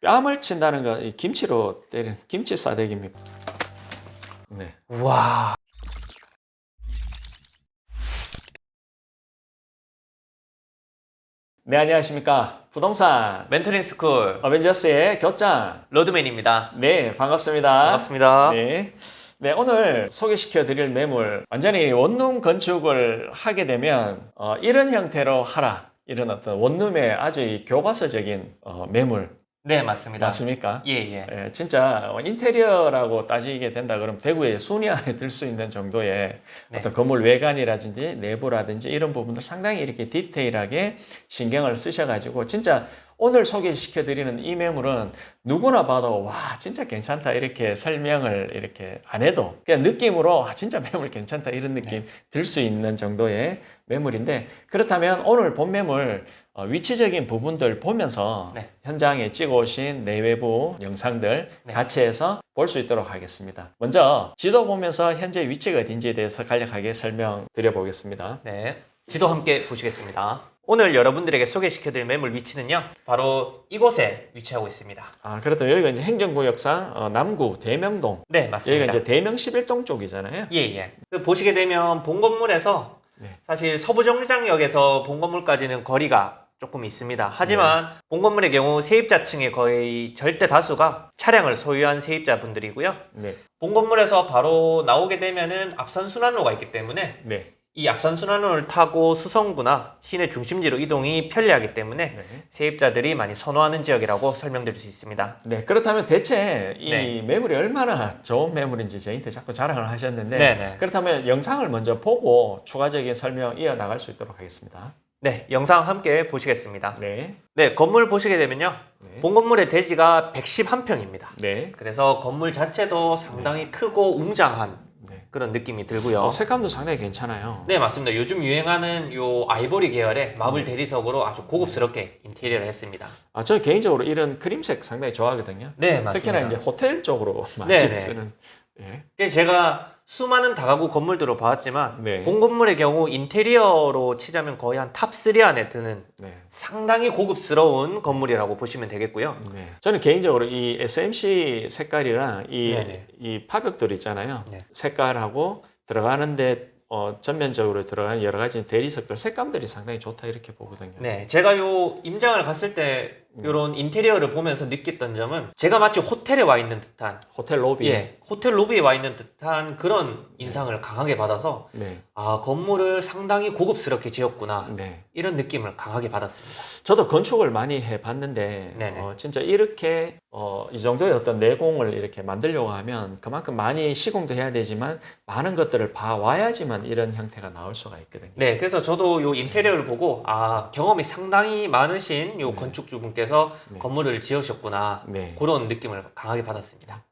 뺨을 친다는 건 이 김치로 때리는 김치 싸대기입니까? 네. 우와. 네, 안녕하십니까. 부동산 멘토링 스쿨 어벤져스의 교장. 로드맨입니다. 네, 반갑습니다. 반갑습니다. 네. 네, 오늘 소개시켜 드릴 매물, 완전히 원룸 건축을 하게 되면 이런 형태로 하라. 이런 어떤 원룸의 아주 이 교과서적인 매물 네, 맞습니다. 맞습니까? 예, 예. 예, 진짜 인테리어라고 따지게 된다 그러면 대구의 순위 안에 들 수 있는 정도의 네. 어떤 건물 외관이라든지 내부라든지 이런 부분들 상당히 이렇게 디테일하게 신경을 쓰셔가지고 진짜 오늘 소개시켜 드리는 이 매물은 누구나 봐도 와 진짜 괜찮다 이렇게 설명을 이렇게 안 해도 그냥 느낌으로 와 진짜 매물 괜찮다 이런 느낌 들 수 있는 정도의 매물인데, 그렇다면 오늘 본 매물 위치적인 부분들 보면서 네. 현장에 찍어오신 내외부 영상들 네. 같이 해서 볼 수 있도록 하겠습니다. 먼저 지도 보면서 현재 위치가 어딘지에 대해서 간략하게 설명드려 보겠습니다. 네. 지도 함께 보시겠습니다. 오늘 여러분들에게 소개시켜드릴 매물 위치는요, 바로 이곳에 위치하고 있습니다. 그렇다. 여기가 이제 행정구역상 남구 대명동. 네, 맞습니다. 여기가 이제 대명 11동 쪽이잖아요. 예, 예. 보시게 되면 본 건물에서 사실 서부정류장역에서 본 건물까지는 거리가 조금 있습니다. 하지만 본 건물의 경우 세입자층의 거의 절대 다수가 차량을 소유한 세입자분들이고요. 네. 본 건물에서 바로 나오게 되면은 앞선 순환로가 있기 때문에 네. 이 앞선 순환로를 타고 수성구나 시내 중심지로 이동이 편리하기 때문에 세입자들이 많이 선호하는 지역이라고 설명드릴 수 있습니다. 네, 그렇다면 대체 이 네. 매물이 얼마나 좋은 매물인지 저희한테 자꾸 자랑을 하셨는데, 네네. 그렇다면 영상을 먼저 보고 추가적인 설명 이어나갈 수 있도록 하겠습니다. 네, 영상 함께 보시겠습니다. 네. 네, 건물 보시게 되면요. 본 건물의 대지가 111평입니다. 네. 그래서 건물 자체도 상당히 크고 웅장한 그런 느낌이 들고요. 색감도 상당히 괜찮아요. 네, 맞습니다. 요즘 유행하는 요 아이보리 계열의 마블 대리석으로 아주 고급스럽게 인테리어를 했습니다. 저는 개인적으로 이런 크림색 상당히 좋아하거든요. 네, 맞습니다. 특히나 이제 호텔 쪽으로 많이 네네. 쓰는. 예. 제가 수많은 다가구 건물들을 봐왔지만 네. 본 건물의 경우 인테리어로 치자면 거의 한 탑3 안에 드는 상당히 고급스러운 건물이라고 보시면 되겠고요. 네. 저는 개인적으로 이 SMC 색깔이랑 네네. 이 파벽들 있잖아요. 네. 색깔하고 들어가는데 전면적으로 들어가는 여러 가지 대리석들 색감들이 상당히 좋다 이렇게 보거든요. 네, 제가 요 임장을 갔을 때 이런 인테리어를 보면서 느꼈던 점은 제가 마치 호텔에 와 있는 듯한 호텔 로비. 예, 호텔 로비에 와 있는 듯한 그런 인상을 강하게 받아서 아, 건물을 상당히 고급스럽게 지었구나 이런 느낌을 강하게 받았습니다. 저도 건축을 많이 해봤는데 진짜 이렇게 이 정도의 어떤 내공을 이렇게 만들려고 하면 그만큼 많이 시공도 해야 되지만 많은 것들을 봐와야지만 이런 형태가 나올 수가 있거든요. 네, 그래서 저도 요 인테리어를 보고 아, 경험이 상당히 많으신 요 건축주분께서 건물을 지으셨구나 그런 느낌을 강하게 받았습니다.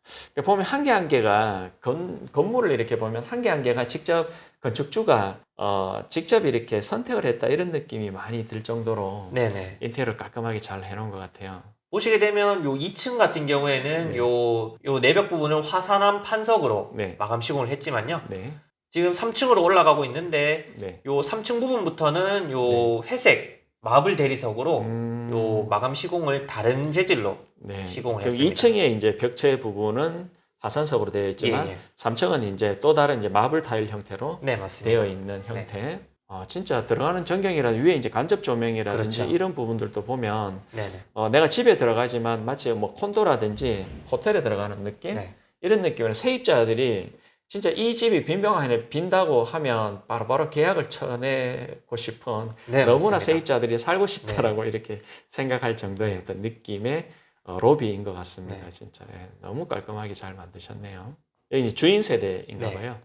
보면 한 개 한 개가 건물을 이렇게 보면 한 개 한 개가 직접 건축주가 직접 이렇게 선택을 했다 이런 느낌이 많이 들 정도로 인테리어를 깔끔하게 잘 해놓은 것 같아요. 보시게 되면 요 2층 같은 경우에는 요 내벽 부분은 화산암 판석으로 마감 시공을 했지만요. 지금 3층으로 올라가고 있는데 요 3층 부분부터는 요 회색 마블 대리석으로 요 마감 시공을 다른 재질로 시공을 했습니다. 2층에 이제 벽체 부분은 화산석으로 되어 있지만 3층은 이제 또 다른 이제 마블 타일 형태로 되어 있는 형태. 진짜 들어가는 전경이라 위에 이제 간접 조명이라든지 이런 부분들도 보면 내가 집에 들어가지만 마치 뭐 콘도라든지 호텔에 들어가는 느낌 이런 느낌으로 세입자들이 진짜 이 집이 빈병안에 빈다고 하면 바로바로 계약을 쳐내고 싶은 너무나 세입자들이 살고 싶다라고 이렇게 생각할 정도의 어떤 느낌의 로비인 것 같습니다. 진짜 너무 깔끔하게 잘 만드셨네요. 여기 이제 주인 세대인가 봐요.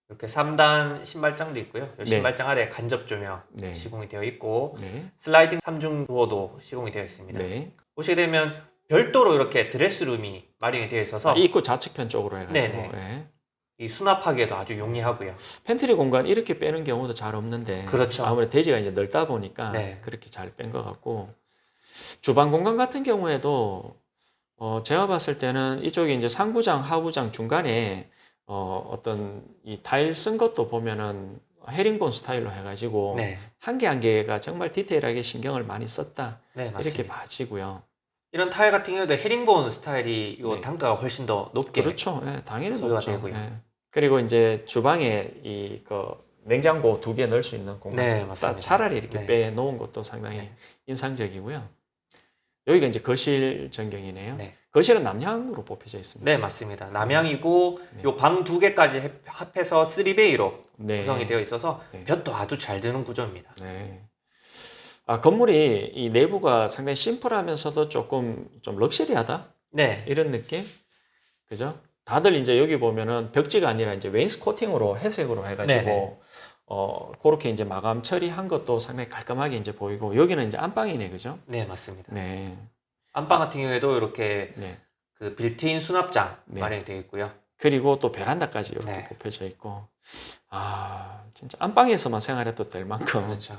이렇게 3단 신발장도 있고요. 신발장 아래 간접 조명 시공이 되어 있고 슬라이딩 3중 도어도 시공이 되어 있습니다. 보시게 되면 별도로 이렇게 드레스룸이 마련이 되어 있어서 입구 좌측편 쪽으로 해가지고 이 수납하기에도 아주 용이하고요. 팬트리 공간 이렇게 빼는 경우도 잘 없는데 아무래도 대지가 이제 넓다 보니까 그렇게 잘 뺀 것 같고, 주방 공간 같은 경우에도 제가 봤을 때는 이쪽에 이제 상부장, 하부장 중간에 어떤 이 타일 쓴 것도 보면은 헤링본 스타일로 해가지고 한 개 한 개가 정말 디테일하게 신경을 많이 썼다 이렇게 봐지고요. 이런 타일 같은 경우도 헤링본 스타일이 요 네. 단가가 훨씬 더 높게 그렇죠. 예, 당연히 소요가 높죠. 되고요. 예. 그리고 이제 주방에 냉장고 2개 넣을 수 있는 공간, 네, 맞습니다. 차라리 이렇게 네. 빼놓은 것도 상당히 네. 인상적이고요. 여기가 이제 거실 전경이네요. 네. 거실은 남향으로 뽑혀져 있습니다. 네, 맞습니다. 남향이고 네. 요 방 2개까지 합해서 3베이로 네. 구성이 되어 있어서 네. 볕도 아주 잘 드는 구조입니다. 네. 건물이 이 내부가 상당히 심플하면서도 조금 좀 럭셔리하다. 네. 이런 느낌? 그죠? 다들 이제 여기 보면은 벽지가 아니라 이제 웨인스코팅으로 회색으로 해가지고 네네. 그렇게 이제 마감 처리한 것도 상당히 깔끔하게 이제 보이고, 여기는 이제 안방이네, 그죠? 네, 맞습니다. 네. 안방 같은 경우에도 이렇게 네. 그 빌트인 수납장 네. 마련이 되어 있고요. 그리고 또 베란다까지 이렇게 네. 뽑혀져 있고, 진짜 안방에서만 생활해도 될 만큼. 그렇죠.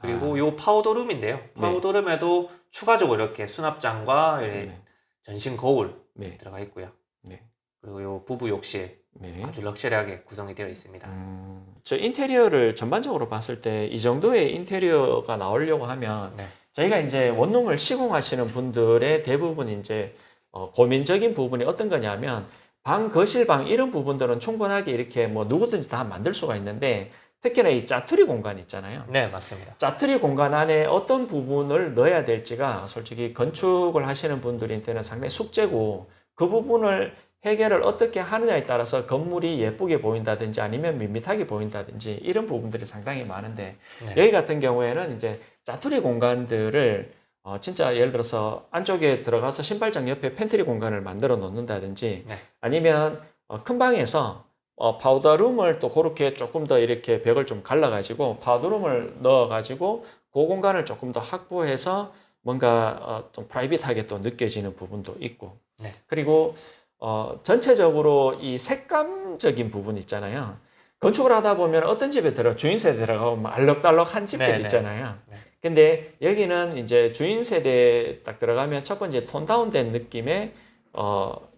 그리고 요 파우더룸인데요. 파우더룸에도 추가적으로 이렇게 수납장과 네. 전신 거울 네. 들어가 있고요. 네. 그리고 요 부부 욕실 네. 아주 럭셔리하게 구성이 되어 있습니다. 저 인테리어를 전반적으로 봤을 때 이 정도의 인테리어가 나오려고 하면 네. 저희가 이제 원룸을 시공하시는 분들의 대부분 이제 고민적인 부분이 어떤 거냐면, 방, 거실, 방 이런 부분들은 충분하게 이렇게 뭐 누구든지 다 만들 수가 있는데, 특히나 이 짜투리 공간 있잖아요. 네, 맞습니다. 짜투리 공간 안에 어떤 부분을 넣어야 될지가 솔직히 건축을 하시는 분들한테는 상당히 숙제고, 그 부분을 해결을 어떻게 하느냐에 따라서 건물이 예쁘게 보인다든지 아니면 밋밋하게 보인다든지 이런 부분들이 상당히 많은데, 네. 여기 같은 경우에는 이제 짜투리 공간들을 진짜 예를 들어서 안쪽에 들어가서 신발장 옆에 팬트리 공간을 만들어 놓는다든지, 네. 아니면 큰 방에서 파우더룸을 또 그렇게 조금 더 이렇게 벽을 좀 갈라가지고 파우더룸을 넣어가지고 그 공간을 조금 더 확보해서 뭔가 좀 프라이빗하게 또 느껴지는 부분도 있고, 네. 그리고 전체적으로 이 색감적인 부분 있잖아요. 건축을 하다 보면 어떤 집에 주인 세대 들어가면 알록달록한 집들 네네. 있잖아요. 네. 근데 여기는 이제 주인 세대 딱 들어가면 첫 번째 톤 다운된 느낌의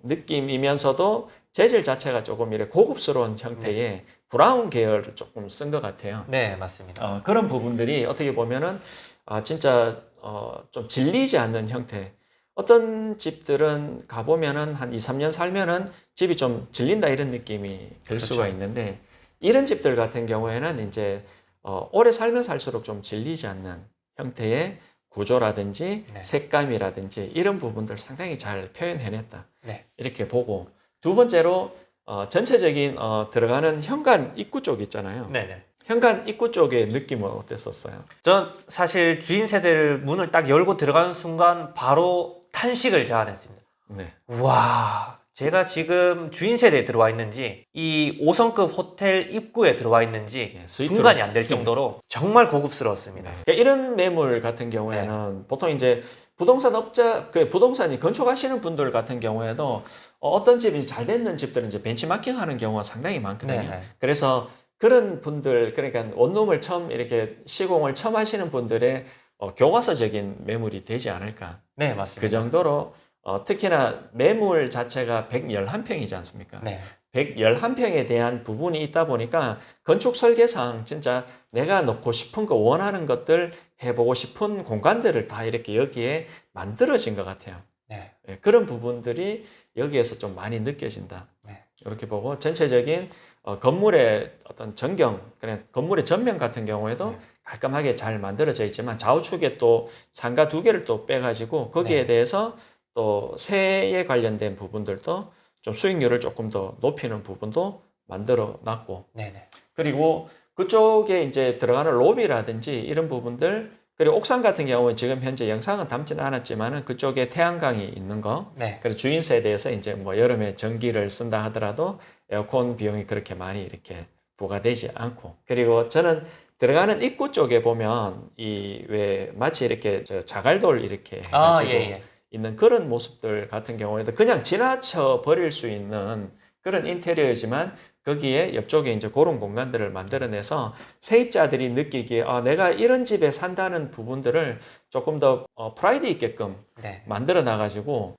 느낌이면서도 재질 자체가 조금 이렇게 고급스러운 형태의 브라운 계열을 조금 쓴 것 같아요. 네, 맞습니다. 그런 부분들이 어떻게 보면은 진짜 좀 질리지 않는 형태. 어떤 집들은 가보면은 한 2, 3년 살면은 집이 좀 질린다 이런 느낌이 들 그렇죠. 수가 있는데, 이런 집들 같은 경우에는 이제 오래 살면 살수록 좀 질리지 않는 형태의 구조라든지 네. 색감이라든지 이런 부분들 상당히 잘 표현해냈다. 네. 이렇게 보고, 두 번째로 전체적인 들어가는 현관 입구 쪽 있잖아요. 네네. 현관 입구 쪽의 느낌은 어땠었어요? 전 사실 주인 세대를 문을 딱 열고 들어가는 순간 바로 탄식을 자아냈습니다. 네. 우와, 제가 지금 주인 세대에 들어와 있는지 이 5성급 호텔 입구에 들어와 있는지 분간이 안 될 정도로 정말 고급스러웠습니다. 네. 그러니까 이런 매물 같은 경우에는 보통 이제 부동산 부동산이 건축하시는 분들 같은 경우에도 어떤 집이 잘 됐는 집들은 이제 벤치마킹 하는 경우가 상당히 많거든요. 네네. 그래서 그런 분들, 그러니까 원룸을 처음 이렇게 시공을 처음 하시는 분들의 교과서적인 매물이 되지 않을까. 네, 맞습니다. 그 정도로 특히나 매물 자체가 111평이지 않습니까? 네. 111평에 대한 부분이 있다 보니까 건축 설계상 진짜 내가 넣고 싶은 거 원하는 것들 해보고 싶은 공간들을 다 이렇게 여기에 만들어진 것 같아요. 네. 그런 부분들이 여기에서 좀 많이 느껴진다. 네. 이렇게 보고 전체적인 건물의 어떤 전경, 그냥 건물의 전면 같은 경우에도 깔끔하게 잘 만들어져 있지만 좌우측에 또 상가 2개를 또 빼가지고 거기에 대해서 또 세에 관련된 부분들도 좀 수익률을 조금 더 높이는 부분도 만들어 놨고, 네네. 그리고 그쪽에 이제 들어가는 로비라든지 이런 부분들, 그리고 옥상 같은 경우는 지금 현재 영상은 담지는 않았지만은 그쪽에 태양광이 있는 거, 그래서 주인 세대에서 이제 뭐 여름에 전기를 쓴다 하더라도 에어컨 비용이 그렇게 많이 이렇게 부과되지 않고, 그리고 저는 들어가는 입구 쪽에 보면 이 왜 마치 이렇게 자갈돌 이렇게 해가지고 있는 그런 모습들 같은 경우에도 그냥 지나쳐 버릴 수 있는 그런 인테리어지만 거기에 옆쪽에 이제 그런 공간들을 만들어내서 세입자들이 느끼기에 내가 이런 집에 산다는 부분들을 조금 더 프라이드 있게끔 네. 만들어 놔가지고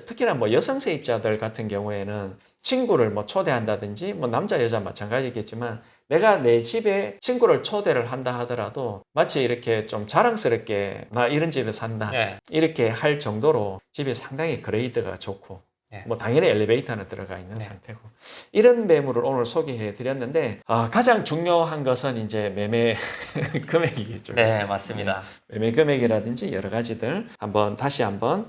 특히나 뭐 여성 세입자들 같은 경우에는 친구를 뭐 초대한다든지 뭐 남자 여자 마찬가지겠지만 내가 내 집에 친구를 초대를 한다 하더라도 마치 이렇게 좀 자랑스럽게 나 이런 집에 산다 네. 이렇게 할 정도로 집이 상당히 그레이드가 좋고 네. 뭐 당연히 엘리베이터는 들어가 있는 네. 상태고 이런 매물을 오늘 소개해 드렸는데 가장 중요한 것은 이제 매매 금액이겠죠. 네, 맞습니다. 매매 금액이라든지 여러 가지들 다시 한번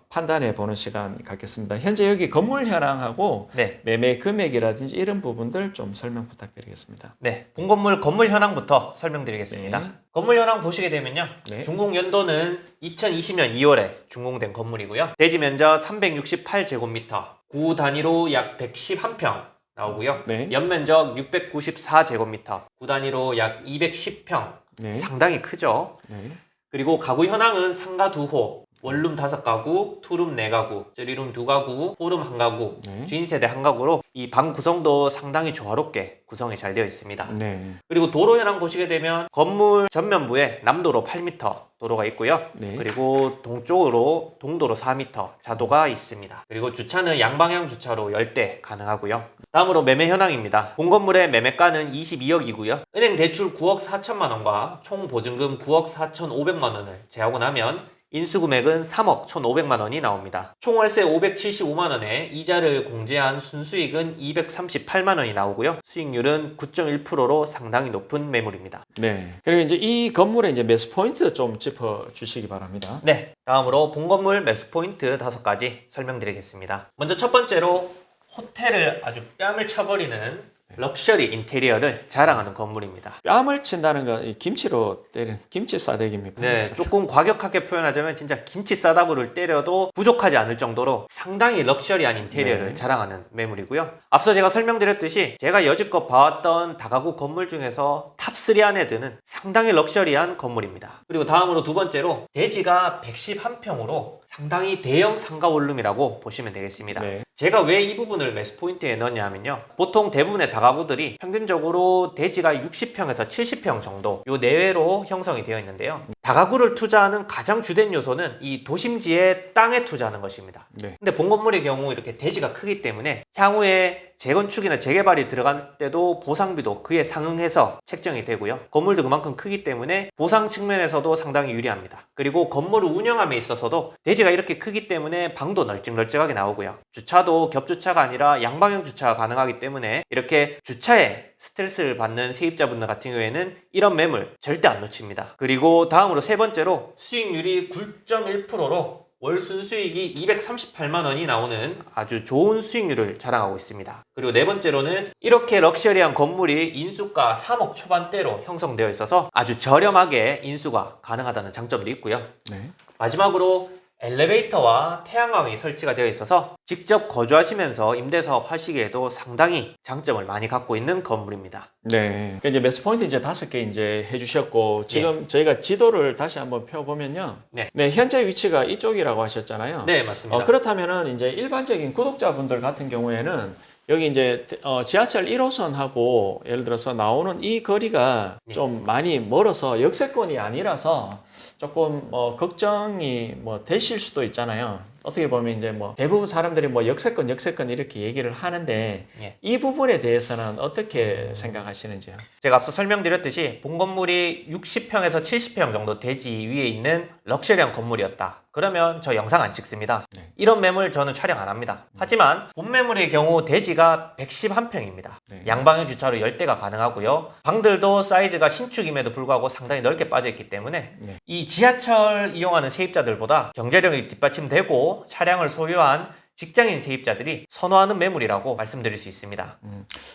판단해 보는 시간 갖겠습니다. 현재 여기 건물 현황하고 네. 매매 금액이라든지 이런 부분들 좀 설명 부탁드리겠습니다. 네, 본건물 건물 현황부터 설명드리겠습니다. 네. 건물 현황 보시게 되면요. 네. 준공 연도는 2020년 2월에 준공된 건물이고요. 대지 면적 368제곱미터, 구 단위로 약 111평 나오고요. 네. 연면적 694제곱미터, 구 단위로 약 210평. 네. 상당히 크죠. 네. 그리고 가구 현황은 상가 2호, 원룸 5가구, 투룸 4가구, 3룸 2가구, 4룸 1가구, 네. 주인세대 1가구로 이 방 구성도 상당히 조화롭게 구성이 잘 되어 있습니다. 네. 그리고 도로 현황 보시게 되면 건물 전면부에 남도로 8m 도로가 있고요. 네. 그리고 동쪽으로 동도로 4m 자도가 있습니다. 그리고 주차는 양방향 주차로 10대 가능하고요. 다음으로 매매 현황입니다. 본 건물의 매매가는 22억이고요. 은행 대출 9억 4천만 원과 총 보증금 9억 4,500만 원을 제하고 나면 인수금액은 3억 1,500만 원이 나옵니다. 총 월세 575만 원에 이자를 공제한 순수익은 238만 원이 나오고요. 수익률은 9.1%로 상당히 높은 매물입니다. 네. 그리고 이제 이 건물의 이제 매수 포인트 좀 짚어 주시기 바랍니다. 네. 다음으로 본 건물 매수 포인트 5가지 설명드리겠습니다. 먼저 첫 번째로 호텔을 아주 뺨을 쳐버리는 럭셔리 인테리어를 자랑하는 건물입니다. 뺨을 친다는 건 김치로 때리는 김치 싸대기입니까? 네, 조금 과격하게 표현하자면 진짜 김치 싸다구를 때려도 부족하지 않을 정도로 상당히 럭셔리한 인테리어를 네. 자랑하는 매물이고요. 앞서 제가 설명드렸듯이 제가 여지껏 봐왔던 다가구 건물 중에서 탑3 안에 드는 상당히 럭셔리한 건물입니다. 그리고 다음으로 두 번째로 대지가 111평으로 상당히 대형 상가 원룸이라고 보시면 되겠습니다. 네. 제가 왜 이 부분을 매수 포인트에 넣었냐 하면요. 보통 대부분의 다가구들이 평균적으로 대지가 60평에서 70평 정도 요 내외로 형성이 되어 있는데요. 다가구를 투자하는 가장 주된 요소는 이 도심지의 땅에 투자하는 것입니다. 네. 근데 본 건물의 경우 이렇게 대지가 크기 때문에 향후에 재건축이나 재개발이 들어갈 때도 보상비도 그에 상응해서 책정이 되고요. 건물도 그만큼 크기 때문에 보상 측면에서도 상당히 유리합니다. 그리고 건물을 운영함에 있어서도 대지가 이렇게 크기 때문에 방도 널찍널찍하게 나오고요. 주차도 겹주차가 아니라 양방향 주차가 가능하기 때문에 이렇게 주차에 스트레스를 받는 세입자분들 같은 경우에는 이런 매물 절대 안 놓칩니다. 그리고 다음으로 세 번째로 수익률이 9.1%로 월 순수익이 238만 원이 나오는 아주 좋은 수익률을 자랑하고 있습니다. 그리고 네 번째로는 이렇게 럭셔리한 건물이 인수가 3억 초반대로 형성되어 있어서 아주 저렴하게 인수가 가능하다는 장점도 있고요. 네. 마지막으로 엘리베이터와 태양광이 설치가 되어 있어서 직접 거주하시면서 임대사업 하시기에도 상당히 장점을 많이 갖고 있는 건물입니다. 네. 그러니까 이제 매수 포인트 이제 5개 이제 해주셨고 지금 저희가 지도를 다시 한번 펴보면요. 네. 네. 현재 위치가 이쪽이라고 하셨잖아요. 네, 맞습니다. 그렇다면은 이제 일반적인 구독자분들 같은 경우에는 여기 이제 지하철 1호선하고 예를 들어서 나오는 이 거리가 좀 많이 멀어서 역세권이 아니라서 조금 걱정이 되실 수도 있잖아요. 어떻게 보면 이제 대부분 사람들이 역세권 이렇게 얘기를 하는데 이 부분에 대해서는 어떻게 생각하시는지요? 제가 앞서 설명드렸듯이 본 건물이 60평에서 70평 정도 대지 위에 있는 럭셔리한 건물이었다. 그러면 저 영상 안 찍습니다. 네. 이런 매물 저는 촬영 안 합니다. 하지만 본 매물의 경우 대지가 111평입니다. 네. 양방향 주차로 10대가 가능하고요. 방들도 사이즈가 신축임에도 불구하고 상당히 넓게 빠져있기 때문에 네. 이 지하철 이용하는 세입자들보다 경제력이 뒷받침되고 차량을 소유한 직장인 세입자들이 선호하는 매물이라고 말씀드릴 수 있습니다.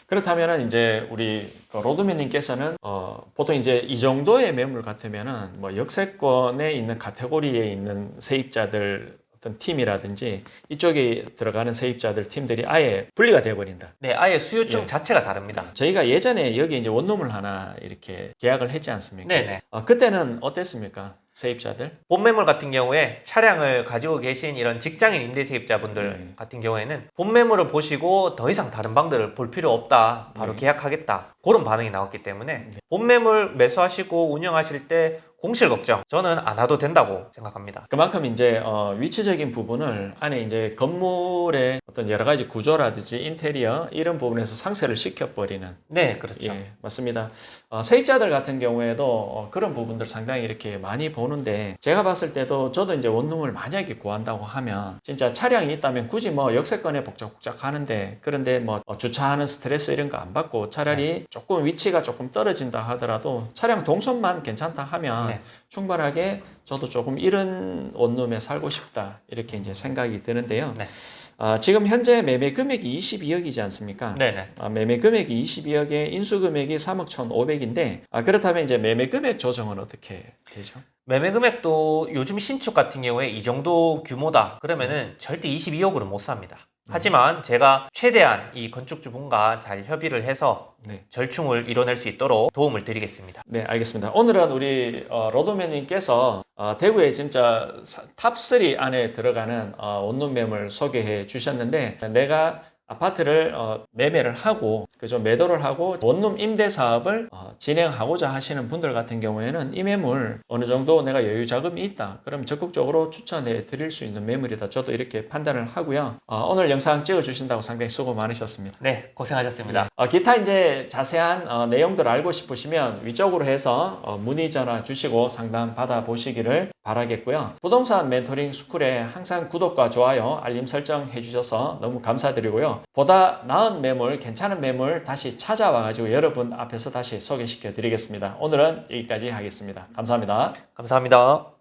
그렇다면은 이제 우리 로드맨님께서는 보통 이제 이 정도의 매물 같으면은 역세권에 있는 카테고리에 있는 세입자들 어떤 팀이라든지 이쪽에 들어가는 세입자들 팀들이 아예 분리가 되어버린다. 네, 아예 수요층 자체가 다릅니다. 저희가 예전에 여기 이제 원룸을 하나 이렇게 계약을 했지 않습니까? 네네. 그때는 어땠습니까? 세입자들? 본매물 같은 경우에 차량을 가지고 계신 이런 직장인 임대 세입자분들 같은 경우에는 본매물을 보시고 더 이상 다른 방들을 볼 필요 없다, 바로 계약하겠다, 그런 반응이 나왔기 때문에 본매물 매수하시고 운영하실 때 공실 걱정 저는 안 해도 된다고 생각합니다. 그만큼 이제 위치적인 부분을 안에 이제 건물의 어떤 여러 가지 구조라든지 인테리어 이런 부분에서 상쇄를 시켜버리는. 네, 그렇죠. 예, 맞습니다. 세입자들 같은 경우에도 그런 부분들 상당히 이렇게 많이 보는데, 제가 봤을 때도 저도 이제 원룸을 만약에 구한다고 하면 진짜 차량이 있다면 굳이 뭐 역세권에 복작복작 하는데, 그런데 뭐 주차하는 스트레스 이런 거 안 받고 차라리 조금 위치가 조금 떨어진다 하더라도 차량 동선만 괜찮다 하면 충분하게 저도 조금 이런 원룸에 살고 싶다, 이렇게 이제 생각이 드는데요. 지금 현재 매매 금액이 22억이지 않습니까? 네네. 매매 금액이 22억에 인수 금액이 3억 1,500인데, 그렇다면 이제 매매 금액 조정은 어떻게 되죠? 매매 금액도 요즘 신축 같은 경우에 이 정도 규모다 그러면은 절대 22억으로 못 삽니다. 하지만 제가 최대한 이 건축주분과 잘 협의를 해서 절충을 이뤄낼 수 있도록 도움을 드리겠습니다. 네, 알겠습니다. 오늘은 우리 로드맨님께서 대구에 진짜 탑3 안에 들어가는 원룸 매물 소개해 주셨는데, 내가 아파트를 매매를 하고 그죠, 매도를 하고 원룸 임대 사업을 진행하고자 하시는 분들 같은 경우에는 이 매물 어느 정도 내가 여유 자금이 있다, 그럼 적극적으로 추천해 드릴 수 있는 매물이다, 저도 이렇게 판단을 하고요. 오늘 영상 찍어 주신다고 상당히 수고 많으셨습니다. 네, 고생하셨습니다. 기타 이제 자세한 내용들 알고 싶으시면 위쪽으로 해서 문의 전화 주시고 상담 받아 보시기를 바라겠고요. 부동산 멘토링 스쿨에 항상 구독과 좋아요, 알림 설정 해주셔서 너무 감사드리고요. 보다 나은 매물, 괜찮은 매물 다시 찾아와가지고 여러분 앞에서 다시 소개시켜 드리겠습니다. 오늘은 여기까지 하겠습니다. 감사합니다. 감사합니다.